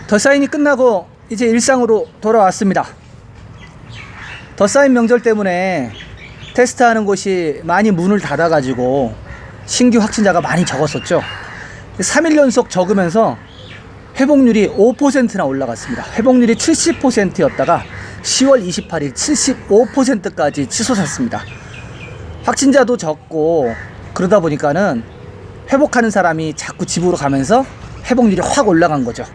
덧사인이 끝나고 이제 일상으로 돌아왔습니다. 덧사인 명절 때문에 테스트하는 곳이 많이 문을 닫아가지고 신규 확진자가 많이 적었었죠. 3일 연속 적으면서 회복률이 5%나 올라갔습니다. 회복률이 70%였다가 10월 28일 75%까지 치솟았습니다. 확진자도 적고 그러다 보니까는 회복하는 사람이 자꾸 집으로 가면서 회복률이 확 올라간 거죠.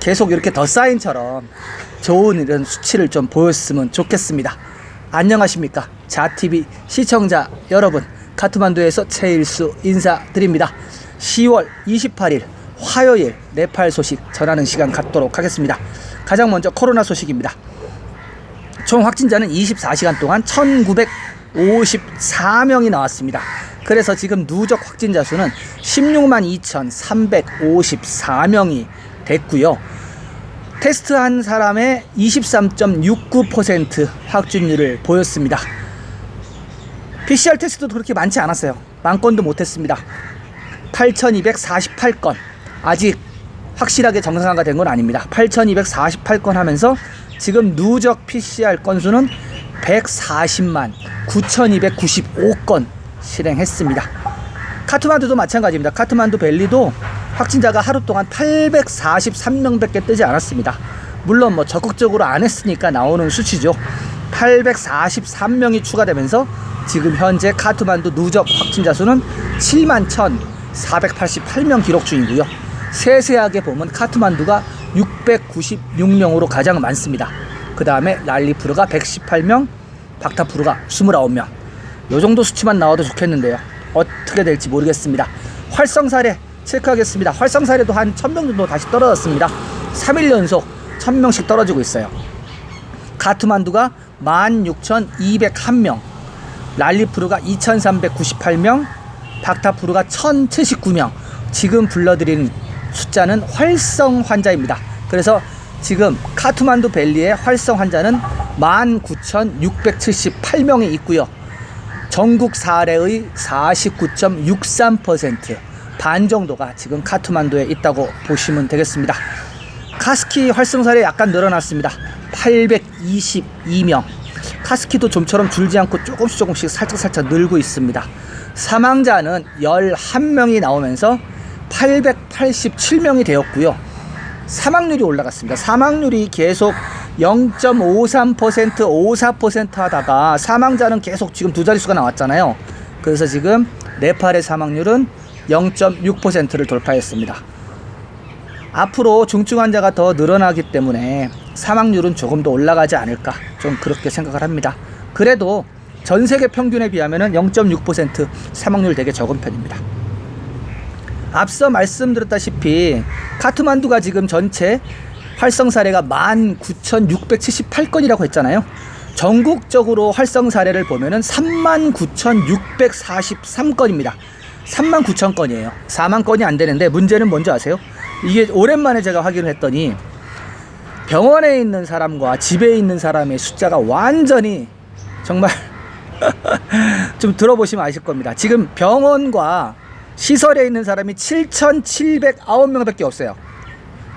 계속 이렇게 덧사인처럼 좋은 이런 수치를 좀 보였으면 좋겠습니다. 안녕하십니까, 자TV 시청자 여러분, 카트만두에서 최일수 인사드립니다. 10월 28일 화요일 네팔 소식 전하는 시간 갖도록 하겠습니다. 가장 먼저 코로나 소식입니다. 총 확진자는 24시간 동안 1954명이 나왔습니다. 그래서 지금 누적 확진자 수는 16만 2,354명이 됐고요. 테스트한 사람의 23.69% 확진율을 보였습니다. PCR 테스트도 그렇게 많지 않았어요. 만 건도 못했습니다. 8,248건. 아직 확실하게 정상화가 된 건 아닙니다. 8,248건 하면서 지금 누적 PCR 건수는 140만 9,295건 실행했습니다. 카트만두도 마찬가지입니다. 카트만두 밸리도 확진자가 하루 동안 843명밖에 뜨지 않았습니다. 물론 뭐 적극적으로 안 했으니까 나오는 수치죠. 843명이 추가되면서 지금 현재 카트만두 누적 확진자 수는 71,488명 기록 중이고요. 세세하게 보면 카트만두가 696명으로 가장 많습니다. 그 다음에 랄리푸르가 118명, 박타푸르가 29명. 요 정도 수치만 나와도 좋겠는데요. 어떻게 될지 모르겠습니다. 활성사례 체크하겠습니다. 활성사례도 한 1000명 정도 다시 떨어졌습니다. 3일 연속 1000명씩 떨어지고 있어요. 카트만두가 16,201명, 랄리푸르가 2,398명, 박타푸르가 1,079명. 지금 불러드리는 숫자는 활성 환자입니다. 그래서 지금 카트만두 밸리의 활성 환자는 19,678명이 있고요. 전국 사례의 49.63%, 반 정도가 지금 카트만두에 있다고 보시면 되겠습니다. 카스키 활성 사례 약간 늘어났습니다. 822명. 카스키도 좀처럼 줄지 않고 조금씩 살짝 늘고 있습니다. 사망자는 11명이 나오면서 887명이 되었고요. 사망률이 올라갔습니다. 사망률이 계속 0.53%, 54% 하다가 사망자는 계속 지금 두 자릿수가 나왔잖아요. 그래서 지금 네팔의 사망률은 0.6%를 돌파했습니다. 앞으로 중증 환자가 더 늘어나기 때문에 사망률은 조금 더 올라가지 않을까, 좀 그렇게 생각을 합니다. 그래도 전 세계 평균에 비하면 0.6% 사망률 되게 적은 편입니다. 앞서 말씀드렸다시피 카트만두가 지금 전체 활성 사례가 19,678건이라고 했잖아요. 전국적으로 활성 사례를 보면은 39,643건입니다. 39,000건이에요. 4만 건이 안 되는데, 문제는 뭔지 아세요? 이게 오랜만에 제가 확인을 했더니 병원에 있는 사람과 집에 있는 사람의 숫자가 완전히 정말 좀 들어보시면 아실 겁니다. 지금 병원과 시설에 있는 사람이 7,709명 밖에 없어요.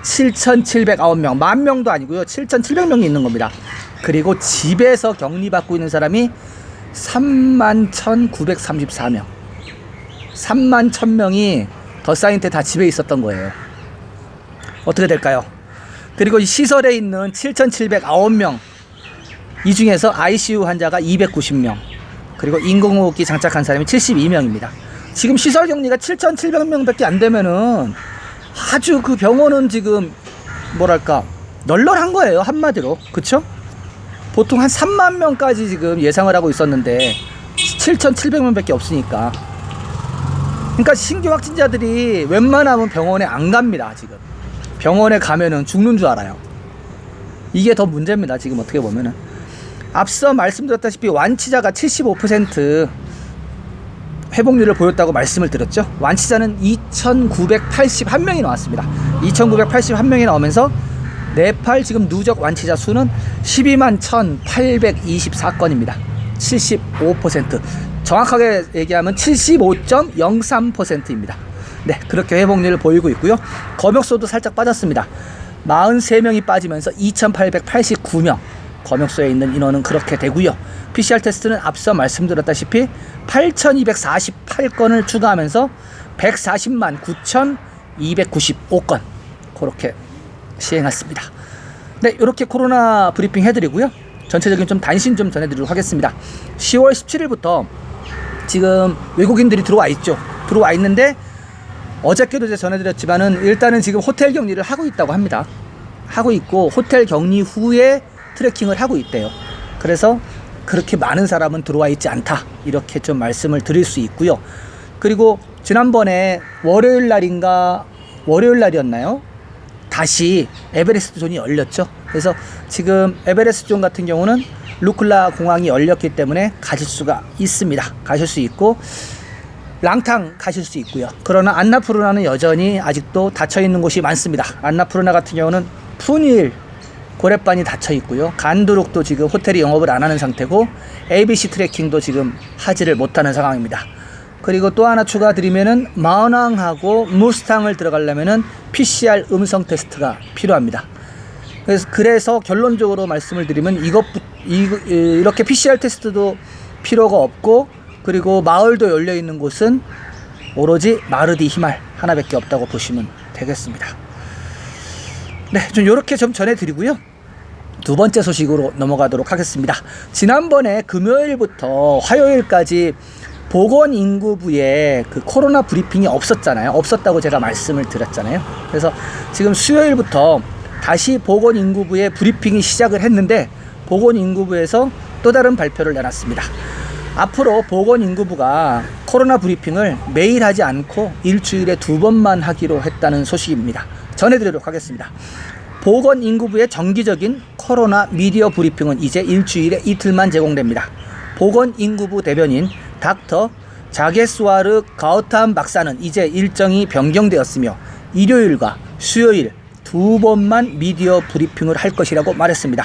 7,709명. 10,000명도 아니고요. 7,700명이 있는 겁니다. 그리고 집에서 격리받고 있는 사람이 31,934명. 31,000명이 덧사인 때 다 집에 있었던 거예요. 어떻게 될까요? 그리고 이 시설에 있는 7,709명, 이 중에서 ICU 환자가 290명, 그리고 인공호흡기 장착한 사람이 72명입니다. 지금 시설 격리가 7,700명 밖에 안 되면은 아주 그 병원은 지금 뭐랄까 널널한 거예요, 한마디로. 그쵸? 보통 한 3만 명까지 지금 예상을 하고 있었는데 7,700명 밖에 없으니까. 그러니까 신규 확진자들이 웬만하면 병원에 안 갑니다. 지금 병원에 가면은 죽는 줄 알아요. 이게 더 문제입니다, 지금 어떻게 보면은. 앞서 말씀드렸다시피 완치자가 75% 회복률을 보였다고 말씀을 드렸죠. 완치자는 2,981명이 나왔습니다. 2,981명이 나오면서 네팔 지금 누적 완치자 수는 12만 1,824건입니다. 75%. 정확하게 얘기하면 75.03%입니다. 네, 그렇게 회복률을 보이고 있고요. 검역소도 살짝 빠졌습니다. 43명이 빠지면서 2,889명, 검역소에 있는 인원은 그렇게 되고요. PCR 테스트는 앞서 말씀드렸다시피 8,248건을 추가하면서 140만 9,295건 그렇게 시행했습니다. 네, 이렇게 코로나 브리핑 해드리고요. 전체적인 좀 단신 좀 전해드리도록 하겠습니다. 10월 17일부터 지금 외국인들이 들어와 있죠. 들어와 있는데 어저께도 제가 전해드렸지만은 일단은 지금 호텔 격리를 하고 있다고 합니다. 하고 있고 호텔 격리 후에 트래킹을 하고 있대요. 그래서 그렇게 많은 사람은 들어와 있지 않다, 이렇게 좀 말씀을 드릴 수 있고요. 그리고 지난번에 월요일 날이었나요? 다시 에베레스트 존이 열렸죠. 그래서 지금 에베레스트 존 같은 경우는 루클라 공항이 열렸기 때문에 가실 수가 있습니다. 가실 수 있고 랑탕 가실 수 있고요. 그러나 안나푸르나는 여전히 아직도 닫혀있는 곳이 많습니다. 안나푸르나 같은 경우는 푸닐 고렛반이 닫혀 있고요. 간두룩도 지금 호텔이 영업을 안 하는 상태고 ABC 트래킹도 지금 하지를 못하는 상황입니다. 그리고 또 하나 추가드리면은 마낭하고 무스탕을 들어가려면은 PCR 음성 테스트가 필요합니다. 그래서 결론적으로 말씀을 드리면 이렇게 PCR 테스트도 필요가 없고, 그리고 마을도 열려 있는 곳은 오로지 마르디 히말 하나밖에 없다고 보시면 되겠습니다. 네, 좀 이렇게 좀 전해드리고요. 두 번째 소식으로 넘어가도록 하겠습니다. 지난번에 금요일부터 화요일까지 보건인구부에 그 코로나 브리핑이 없었잖아요. 없었다고 제가 말씀을 드렸잖아요. 그래서 지금 수요일부터 다시 보건인구부의 브리핑이 시작을 했는데 보건인구부에서 또 다른 발표를 내놨습니다. 앞으로 보건인구부가 코로나 브리핑을 매일 하지 않고 일주일에 2번만 하기로 했다는 소식입니다. 전해드리도록 하겠습니다. 보건인구부의 정기적인 코로나 미디어 브리핑은 이제 일주일에 이틀만 제공됩니다. 보건인구부 대변인 닥터 자게스와르 가우탐 박사는 이제 일정이 변경되었으며 일요일과 수요일 2번만 미디어 브리핑을 할 것이라고 말했습니다.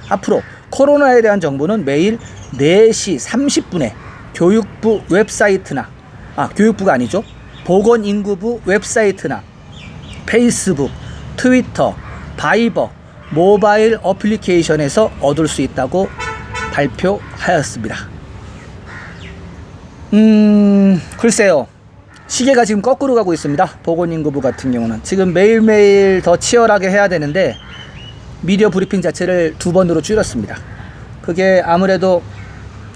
앞으로 코로나에 대한 정보는 매일 4시 30분에 교육부 웹사이트나 교육부가 아니죠. 보건인구부 웹사이트나 페이스북, 트위터, 바이버, 모바일 어플리케이션에서 얻을 수 있다고 발표하였습니다. 글쎄요. 시계가 지금 거꾸로 가고 있습니다. 보건인구부 같은 경우는 지금 매일매일 더 치열하게 해야 되는데 미디어 브리핑 자체를 2번으로 줄였습니다. 그게 아무래도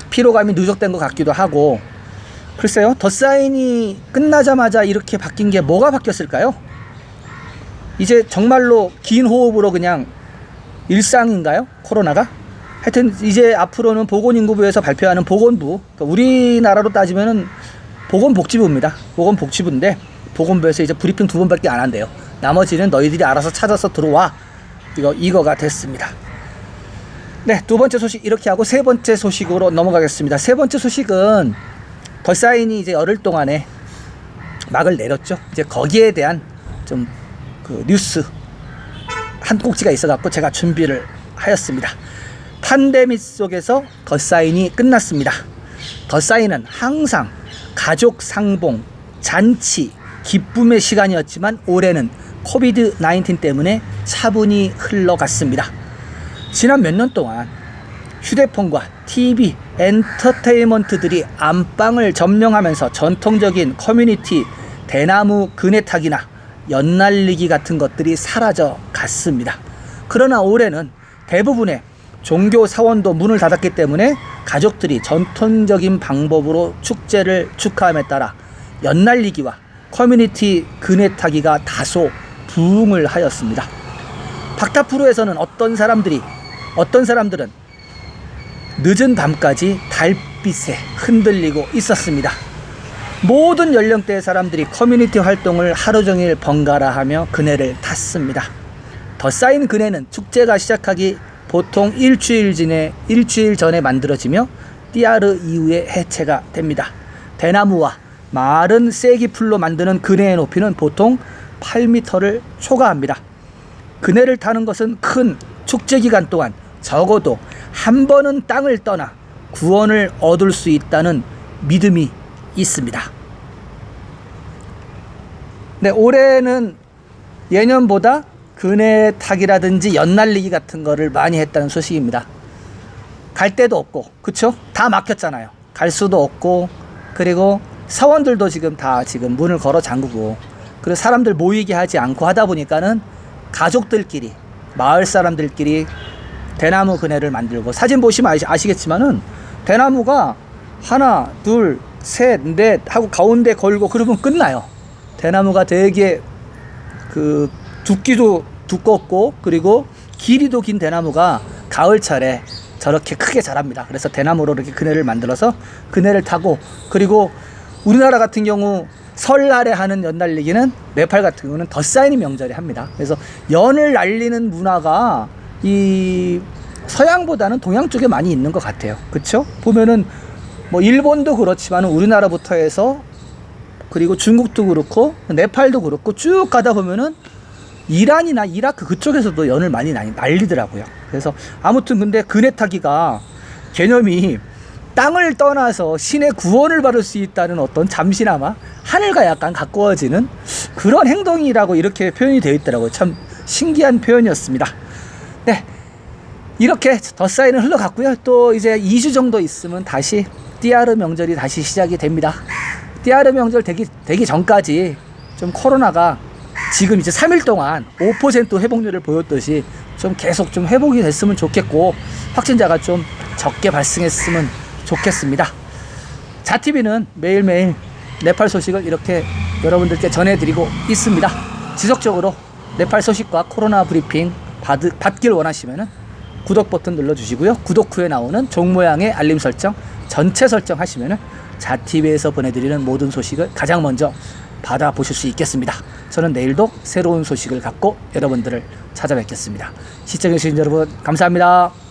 피로감이 누적된 것 같기도 하고, 글쎄요. 더 사인이 끝나자마자 이렇게 바뀐 게 뭐가 바뀌었을까요? 이제 정말로 긴 호흡으로 그냥 일상인가요? 코로나가? 하여튼 이제 앞으로는 보건인구부에서 발표하는 보건부, 그러니까 우리나라로 따지면은 보건복지부입니다. 보건복지부인데 보건부에서 이제 브리핑 2번밖에 안 한대요. 나머지는 너희들이 알아서 찾아서 들어와. 이거가 됐습니다. 네, 두 번째 소식 이렇게 하고 세 번째 소식으로 넘어가겠습니다. 세 번째 소식은 더 사인이 이제 열흘 동안에 막을 내렸죠. 이제 거기에 대한 좀 그 뉴스 한 꼭지가 있어갖고 제가 준비를 하였습니다. 팬데믹 속에서 더 사인이 끝났습니다. 더 사인은 항상 가족 상봉, 잔치, 기쁨의 시간이었지만 올해는 코비드 19 때문에 차분히 흘러갔습니다. 지난 몇 년 동안 휴대폰과 TV, 엔터테인먼트들이 안방을 점령하면서 전통적인 커뮤니티, 대나무 그네 타기나 연날리기 같은 것들이 사라져 갔습니다. 그러나 올해는 대부분의 종교 사원도 문을 닫았기 때문에 가족들이 전통적인 방법으로 축제를 축하함에 따라 연날리기와 커뮤니티 그네 타기가 다소 부흥을 하였습니다. 박타프로에서는 어떤 사람들은 늦은 밤까지 달빛에 흔들리고 있었습니다. 모든 연령대의 사람들이 커뮤니티 활동을 하루 종일 번갈아 하며 그네를 탔습니다. 더 쌓인 그네는 축제가 시작하기 보통 일주일 전에 만들어지며 띠아르 이후에 해체가 됩니다. 대나무와 마른 쐐기풀로 만드는 그네의 높이는 보통 8m를 초과합니다. 그네를 타는 것은 큰 축제 기간 동안 적어도 한 번은 땅을 떠나 구원을 얻을 수 있다는 믿음이 있습니다. 네, 올해는 예년보다 그네 타기라든지 연날리기 같은 거를 많이 했다는 소식입니다. 갈 데도 없고, 그쵸? 다 막혔잖아요. 갈 수도 없고, 그리고 사원들도 지금 다 지금 문을 걸어 잠그고, 그리고 사람들 모이게 하지 않고 하다 보니까는 가족들끼리, 마을 사람들끼리 대나무 그네를 만들고, 사진 보시면 아시겠지만은 대나무가 하나, 둘, 셋, 넷 하고 가운데 걸고 그러면 끝나요. 대나무가 되게 그 두께도 두껍고, 그리고 길이도 긴 대나무가 가을철에 저렇게 크게 자랍니다. 그래서 대나무로 이렇게 그네를 만들어서 그네를 타고, 그리고 우리나라 같은 경우 설날에 하는 연날리기는 네팔 같은 경우는 덧사이니 명절에 합니다. 그래서 연을 날리는 문화가 이 서양보다는 동양 쪽에 많이 있는 것 같아요. 그쵸? 보면은 뭐 일본도 그렇지만 우리나라부터 해서, 그리고 중국도 그렇고 네팔도 그렇고 쭉 가다 보면은 이란이나 이라크 그쪽에서도 연을 많이 날리더라고요. 그래서 아무튼 근데 그네 타기가 개념이 땅을 떠나서 신의 구원을 받을 수 있다는 어떤 잠시나마 하늘과 약간 가까워지는 그런 행동이라고 이렇게 표현이 되어 있더라고요. 참 신기한 표현이었습니다. 네, 이렇게 덧사이는 흘러갔고요. 또 이제 2주 정도 있으면 다시 띠아르 명절이 다시 시작이 됩니다. 띠아르 명절 되기 전까지 좀 코로나가 지금 이제 3일 동안 5% 회복률을 보였듯이 좀 계속 좀 회복이 됐으면 좋겠고, 확진자가 좀 적게 발생했으면 좋겠습니다. 자TV는 매일매일 네팔 소식을 이렇게 여러분들께 전해드리고 있습니다. 지속적으로 네팔 소식과 코로나 브리핑 받길 원하시면은 구독 버튼 눌러주시고요. 구독 후에 나오는 종 모양의 알림 설정 전체 설정하시면은 자TV에서 보내드리는 모든 소식을 가장 먼저 받아보실 수 있겠습니다. 저는 내일도 새로운 소식을 갖고 여러분들을 찾아뵙겠습니다. 시청해주신 여러분 감사합니다.